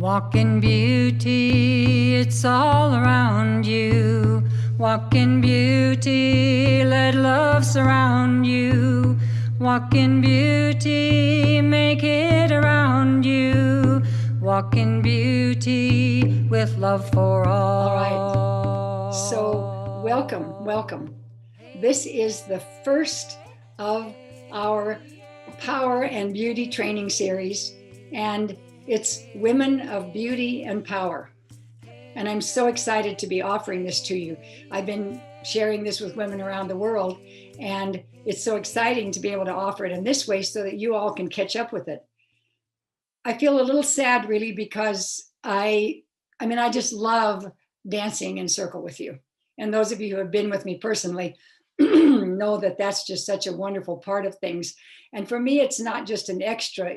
Walk in beauty, it's all around you. Walk in beauty, let love surround you. Walk in beauty, make it around you. Walk in beauty with love for all. All right. So welcome. This is the first of our Power and Beauty training series, and it's Women of Beauty and Power. And I'm so excited to be offering this to you. I've been sharing this with women around the world, and it's so exciting to be able to offer it in this way so that you all can catch up with it. I feel a little sad, really, because I just love dancing in circle with you. And those of you who have been with me personally know that that's just such a wonderful part of things. And for me, it's not just an extra,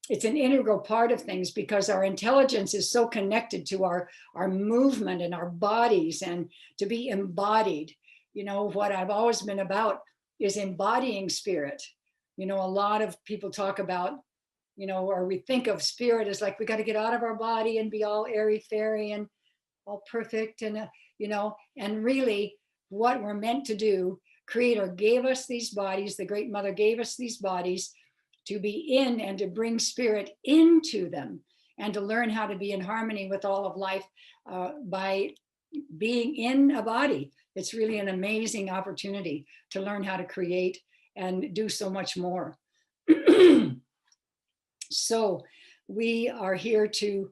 it's an integral part of things, because our intelligence is so connected to our movement and our bodies, and to be embodied. You know, what I've always been about is embodying spirit. You know, a lot of people talk about, you know, or we think of spirit as like we got to get out of our body and be all airy fairy and all perfect, and you know, and really what we're meant to do, Creator gave us these bodies, the Great Mother gave us these bodies to be in and to bring spirit into them, and to learn how to be in harmony with all of life by being in a body. It's really an amazing opportunity to learn how to create and do so much more. So we are here to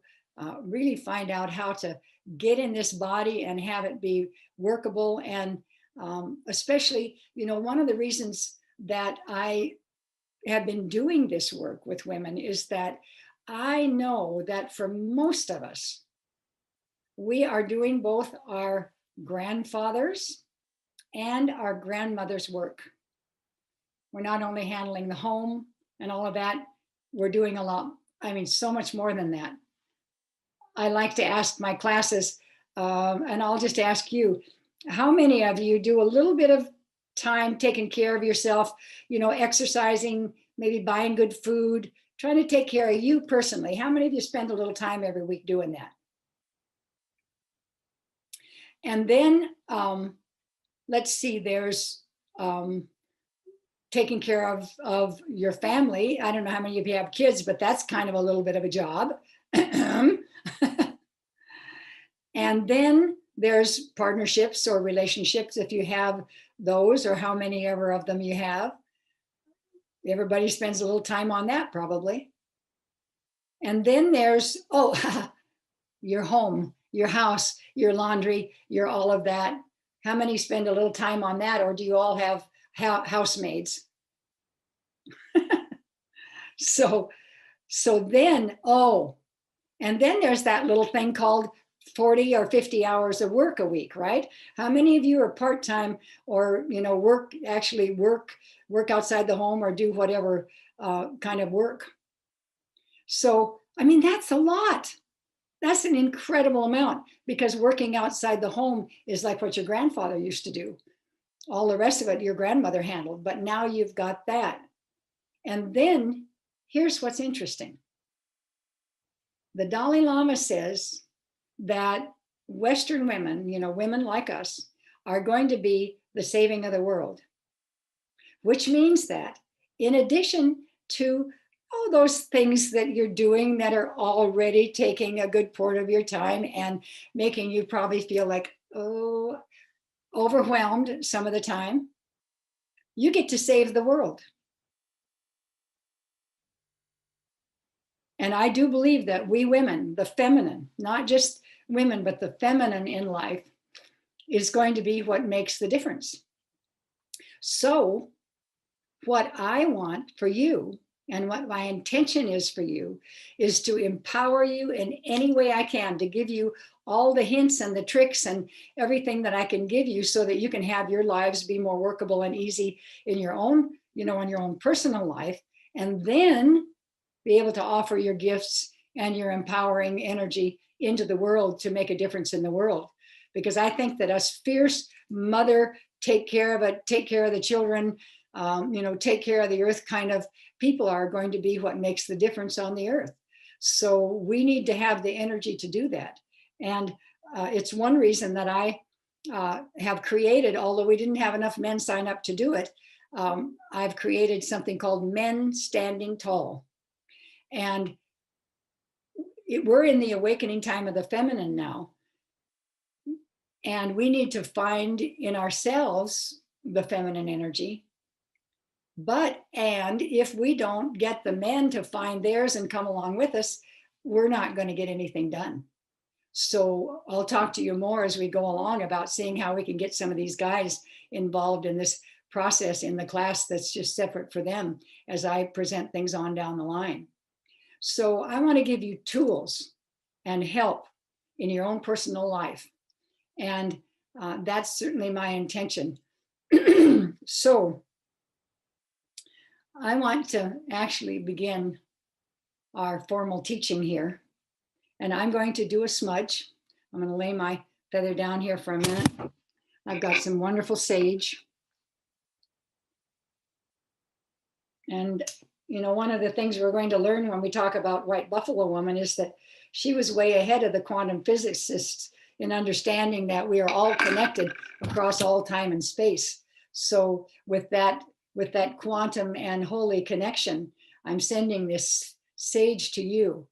really find out how to get in this body and have it be workable. And especially, you know, one of the reasons that I have been doing this work with women is that I know that for most of us, we are doing both our grandfathers and our grandmothers' work. We're not only handling the home and all of that, we're doing a lot. I mean, so much more than that. I like to ask my classes, and I'll just ask you, how many of you do a little bit of time taking care of yourself, you know, exercising, maybe buying good food, trying to take care of you personally? How many of you spend a little time every week doing that? And then let's see, there's taking care of your family. I don't know how many of you have kids, but that's kind of a little bit of a job. And then there's partnerships or relationships, if you have those, or how many ever of them you have. Everybody spends a little time on that probably. And then there's, your home, your house, your laundry, your all of that. How many spend a little time on that, or do you all have housemaids? So then, and then there's that little thing called 40 or 50 hours of work a week, right? How many of you are part-time, or, you know, work outside the home, or do whatever kind of work? So, I mean, that's a lot. That's an incredible amount, because working outside the home is like what your grandfather used to do. All the rest of it your grandmother handled, but now you've got that. And then here's what's interesting. The Dalai Lama says that Western women, you know, women like us, are going to be the saving of the world, which means that in addition to all those things that you're doing that are already taking a good part of your time and making you probably feel like, overwhelmed some of the time, you get to save the world. And I do believe that we women, the feminine, not just women, but the feminine in life, is going to be what makes the difference. So what I want for you, and what my intention is for you, is to empower you in any way I can, to give you all the hints and the tricks and everything that I can give you, so that you can have your lives be more workable and easy in your own, you know, in your own personal life, and then be able to offer your gifts and your empowering energy into the world to make a difference in the world. Because I think that us fierce mother, take care of it, take care of the children, you know, take care of the earth kind of people are going to be what makes the difference on the earth. So we need to have the energy to do that. And it's one reason that I have created, although we didn't have enough men sign up to do it, I've created something called Men Standing Tall. And we're in the awakening time of the feminine now. And we need to find in ourselves the feminine energy. And if we don't get the men to find theirs and come along with us, we're not going to get anything done. So I'll talk to you more as we go along about seeing how we can get some of these guys involved in this process in the class that's just separate for them as I present things on down the line. So I want to give you tools and help in your own personal life. And that's certainly my intention. So I want to actually begin our formal teaching here. And I'm going to do a smudge. I'm going to lay my feather down here for a minute. I've got some wonderful sage. And, you know, one of the things we're going to learn when we talk about White Buffalo Woman is that she was way ahead of the quantum physicists in understanding that we are all connected across all time and space. So with that quantum and holy connection, I'm sending this sage to you.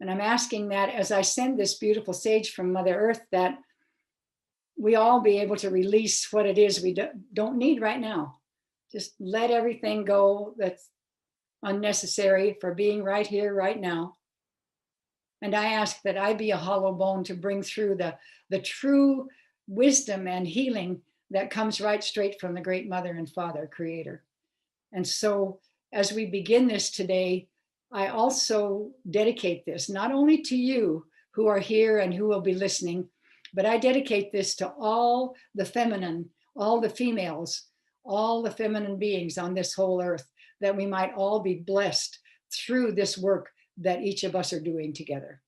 And I'm asking that as I send this beautiful sage from Mother Earth, that we all be able to release what it is we don't need right now. Just let everything go that's unnecessary for being right here, right now. And I ask that I be a hollow bone to bring through the true wisdom and healing that comes right straight from the great Mother and Father Creator. And so as we begin this today, I also dedicate this not only to you who are here and who will be listening, but I dedicate this to all the feminine, all the females, all the feminine beings on this whole earth, that we might all be blessed through this work that each of us are doing together.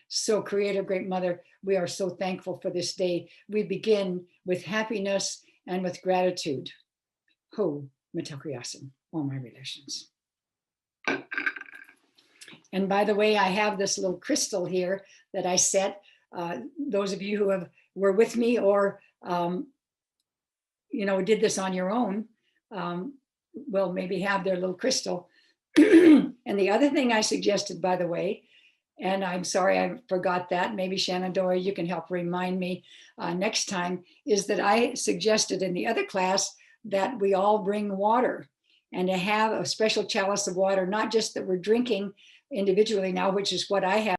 So Creator, Great Mother, we are so thankful for this day. We begin with happiness and with gratitude. Ho, Mitakuyasin, all my relations. And by the way, I have this little crystal here that I set. Those of you who were with me or did this on your own, will maybe have their little crystal. And the other thing I suggested, by the way, and I'm sorry I forgot that, maybe Shenandoah, you can help remind me next time, is that I suggested in the other class that we all bring water and to have a special chalice of water, not just that we're drinking individually now, which is what I have